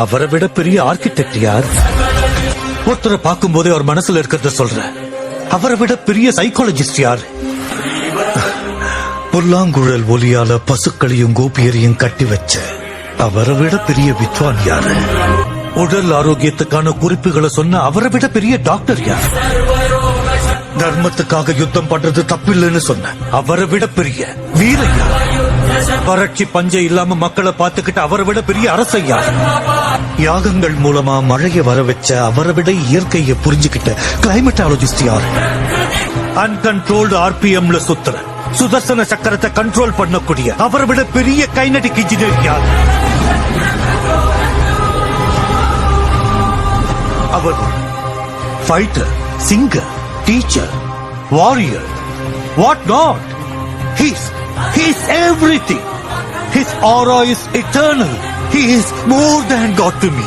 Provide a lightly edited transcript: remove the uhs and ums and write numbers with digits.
அவரை விட பெரிய ஆர்கிடெக்ட் யார்? ஒருத்தரை பார்க்கும் போதே அவர் மனசுல இருக்கிறத சொல்ற. அவரை விட பெரிய சைக்காலஜிஸ்ட் யார்? புல்லாங்குழல் ஒலியால பசுக்களையும் கோபியரையும் கட்டி வச்ச அவரை விட பெரிய வித்வான் யாரு? உடல் ஆரோக்கியத்துக்கான குறிப்புகளை சொன்ன அவரை விட பெரிய டாக்டர் யார்? தர்மத்துக்காக யுத்தம் பண்றது தப்பில்லைன்னு சொன்ன அவரை விட பெரிய வீரன் யார்? வறட்சி பஞ்சம் இல்லாம மக்களை பார்த்துக்கிட்டு அவரை விட பெரிய அரசன் யார்? யாகங்கள் மூலமா மழைய வர வச்ச அவரை விட இயற்கையை புரிஞ்சுக்கிட்ட கிளைமேட்டாலஜிஸ்ட் யார்? அன்கண்ட்ரோல்டு ஆர்பிஎம்ல சுத்துற சுதர்சன சக்கரத்தை கண்ட்ரோல் பண்ணக்கூடிய அவரை விட பெரிய கைனடிக் இன்ஜினியர் யார்? அவர் fighter, singer, teacher, warrior, what not. He's everything. His aura is eternal. He is more than God to me.